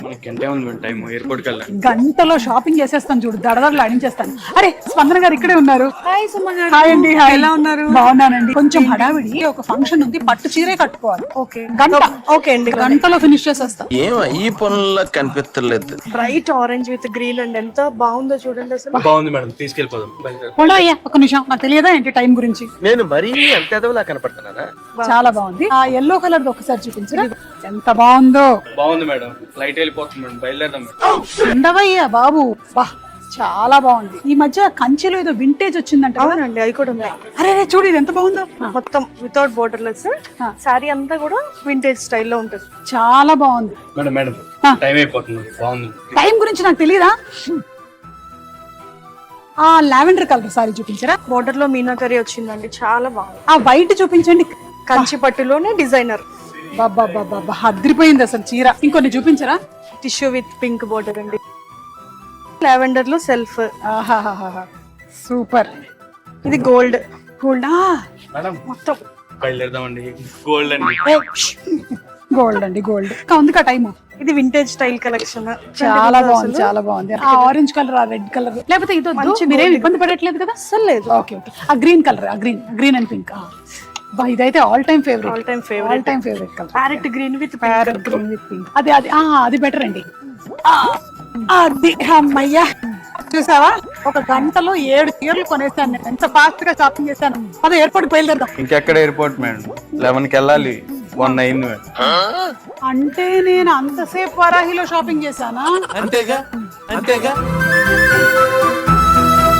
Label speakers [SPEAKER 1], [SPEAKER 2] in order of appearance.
[SPEAKER 1] మనకి గంటే ఉంది మేడం టైం ఎయిర్పోర్ట్ కి వెళ్ళాలి.
[SPEAKER 2] గంటలో షాపింగ్ చేసేస్తాను చూడు, దడదడలు ఆడించేస్తాను. అరే స్పందన గారు ఇక్కడే ఉన్నారు.
[SPEAKER 3] హాయ్ సుమ గారు.
[SPEAKER 2] హాయ్ అండి. హాయ్,
[SPEAKER 3] ఎలా ఉన్నారు?
[SPEAKER 2] బాగున్నానండి. కొంచెం హడావిడి, ఒక ఫంక్షన్ ఉంది, పట్టు చీరే కట్టుకోవాలి.
[SPEAKER 3] ఓకే
[SPEAKER 2] గంట.
[SPEAKER 3] ఓకే అండి.
[SPEAKER 2] గంటలో ఫినిష్ చేసేస్తా.
[SPEAKER 4] ఏం ఈ పనుల్లో కనిపించలేదు.
[SPEAKER 3] Bright orange with green and ఎంత బాగుందో చూడండి అసలు.
[SPEAKER 1] బాగుంది మేడం, తీసుకెళ్ళిపోదాం. బయలుదేరు.
[SPEAKER 2] కూడా అయ్యా ఒక నిమిషం, నాకు తెలియదా ఏంటి టైం గురించి?
[SPEAKER 4] నేను మరీ అంత ఎదవలా కనపడుతున్నానా?
[SPEAKER 2] చాలా బాగుంది. ఆ ఎల్లో కలర్ ఒకసారి చూపించరా, ఎంత బాగుందో.
[SPEAKER 1] బాగుంది మేడం, ఫ్లైట్ వెళ్ళిపోతుంది మేడం, బయలుదేరదాం మేడం.
[SPEAKER 2] ఉండవయ్యా బాబు, బా చాలా బాగుంది. ఈ మధ్య కంచిలో ఏదో వింటేజ్ వచ్చిందంట కదా?
[SPEAKER 3] అవునండి, అవి కూడా ఉన్నాయి.
[SPEAKER 2] అరే రే చూడు, ఇది ఎంత బాగుందో.
[SPEAKER 3] మొత్తం వితౌట్ బోర్డర్లెస్ సారీ అంతా కూడా వింటేజ్ స్టైల్లో ఉంటుంది.
[SPEAKER 2] చాలా బాగుంది.
[SPEAKER 1] మేడం మేడం టైం అయిపోతుంది, బాగుంది.
[SPEAKER 2] టైం గురించి నాకు తెలీదా? ఆ లావెండర్ కలర్ సారీ చూపించరా.
[SPEAKER 3] బోర్డర్ లో మీనాకరీ వచ్చిందండి, చాలా బాగుంది.
[SPEAKER 2] ఆ వైట్ చూపించండి.
[SPEAKER 3] కంచి పట్టులోనే డిజైనర్.
[SPEAKER 2] బాబా బాబా అదిరిపోయింది అసలు చీర. ఇంకొన్ని చూపించరా.
[SPEAKER 3] టిష్యూ విత్ పింక్ బోర్డర్ అండి, లావెండర్ లో సెల్ఫ్.
[SPEAKER 2] ఆహాహాహా సూపర్.
[SPEAKER 3] ఇది గోల్డ్.
[SPEAKER 2] గోల్డా?
[SPEAKER 1] మేడం
[SPEAKER 3] మొత్తం
[SPEAKER 1] బయలుదేరదామండి. గోల్డ్ అండి.
[SPEAKER 2] గోల్డ్ అండి, గోల్డ్ ఉంది కా టైము.
[SPEAKER 3] ఇది వింటేజ్ స్టైల్ కలెక్షన్.
[SPEAKER 2] చాలా బాగుంది, చాలా బాగుంది. ఆ ఆరెంజ్ కలర్, ఆ రెడ్ కలర్, లేకపోతే ఇది మంచి మీరేం ఇబ్బంది పడట్లేదు కదా?
[SPEAKER 3] అసలు లేదు.
[SPEAKER 2] Okay okay. ఆ గ్రీన్ కలర్, ఆ గ్రీన్ అండ్ పింక్. ఇదైతే all time favourite.
[SPEAKER 3] All time favourite.
[SPEAKER 2] All time favourite colour.
[SPEAKER 3] Parrot green with
[SPEAKER 2] parrot green with pink. అది అది అది బెటర్ అండి. అది అమ్మయ్యా, చూసావా? ఒక గంటలో 7 చీరలు కొనేసాను నేను. ఎంత ఫాస్ట్ గా షాపింగ్ చేశాను. అదే ఎయిర్పోర్ట్ బయలుదేరదాం.
[SPEAKER 1] ఇంకెక్కడ ఎయిర్పోర్ట్ మేడం, 11కి వెళ్ళాలి. 1 అయింది మేడం.
[SPEAKER 2] అంటే నేను అంతసేపు వరాహిలో షాపింగ్ చేశానా?
[SPEAKER 4] అంతేగా.